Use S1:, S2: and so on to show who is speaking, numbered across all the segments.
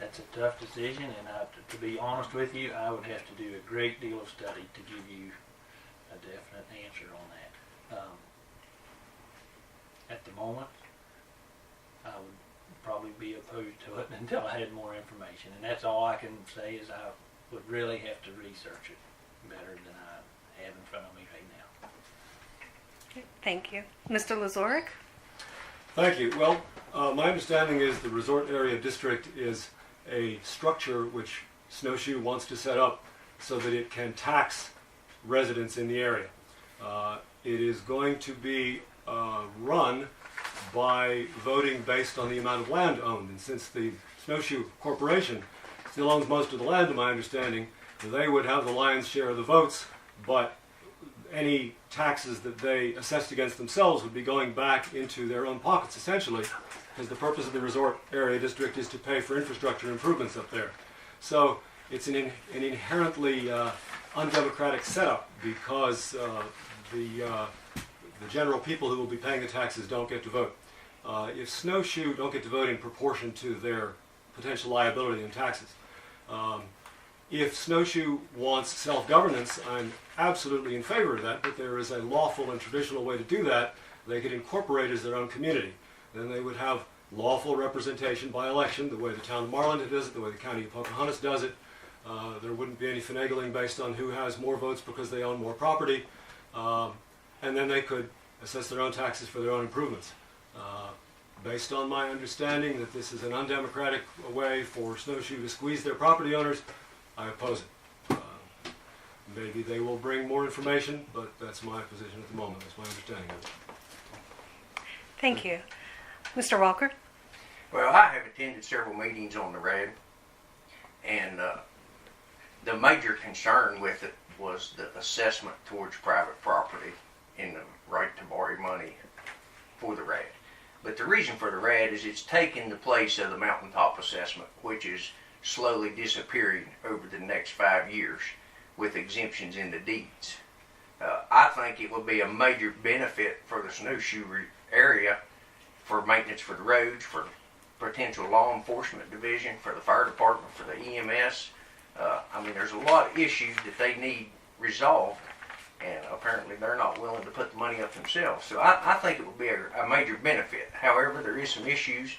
S1: that's a tough decision, and to be honest with you, I would have to do a great deal of study to give you a definite answer on that. At the moment, I would probably be opposed to it until I had more information, and that's all I can say is I would really have to research it better than I have in front of me right now.
S2: Okay, thank you. Mr. Lazorick?
S3: Thank you. Well, my understanding is the resort area district is a structure which Snowshoe wants to set up so that it can tax residents in the area. It is going to be run by voting based on the amount of land owned, and since the Snowshoe Corporation still owns most of the land, to my understanding, they would have the lion's share of the votes, but any taxes that they assessed against themselves would be going back into their own pockets, essentially, because the purpose of the resort area district is to pay for infrastructure improvements up there. So it's an inherently undemocratic setup, because the general people who will be paying the taxes don't get to vote. If Snowshoe don't get to vote in proportion to their potential liability in taxes. If Snowshoe wants self-governance, I'm absolutely in favor of that, but there is a lawful and traditional way to do that. They could incorporate as their own community. Then they would have lawful representation by election, the way the town of Marlin does it, the way the county of Pocahontas does it. There wouldn't be any finagling based on who has more votes because they own more property. And then they could assess their own taxes for their own improvements. Based on my understanding that this is an undemocratic way for Snowshoe to squeeze their property owners, I oppose it. Maybe they will bring more information, but that's my position at the moment. That's my understanding of it.
S2: Thank you. Mr. Walker?
S4: Well, I have attended several meetings on the RAD, and the major concern with it was the assessment towards private property and the right to borrow money for the RAD. But the reason for the RAD is it's taken the place of the mountaintop assessment, which is slowly disappearing over the next 5 years with exemptions in the deeds. I think it will be a major benefit for the Snowshoe area for maintenance for the roads, for potential law enforcement division, for the fire department, for the EMS. I mean, there's a lot of issues that they need resolved, and apparently they're not willing to put the money up themselves. So I think it will be a major benefit. However, there is some issues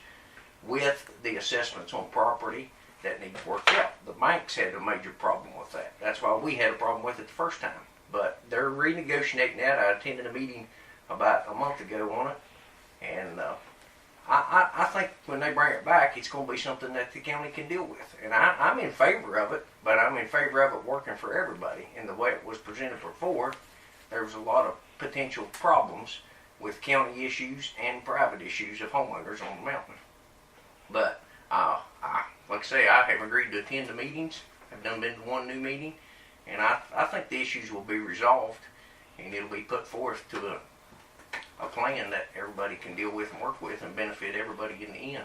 S4: with the assessments on property that need to work out. The banks had a major problem with that. That's why we had a problem with it the first time. But they're renegotiating that. I attended a meeting about a month ago on it, and I think when they bring it back, it's going to be something that the county can deal with. And I'm in favor of it, but I'm in favor of it working for everybody. And the way it was presented before, there was a lot of potential problems with county issues and private issues of homeowners on the mountain. But like I say, I have agreed to attend the meetings. I've done been to one new meeting, and I think the issues will be resolved, and it'll be put forth to a plan that everybody can deal with and work with and benefit everybody in the end.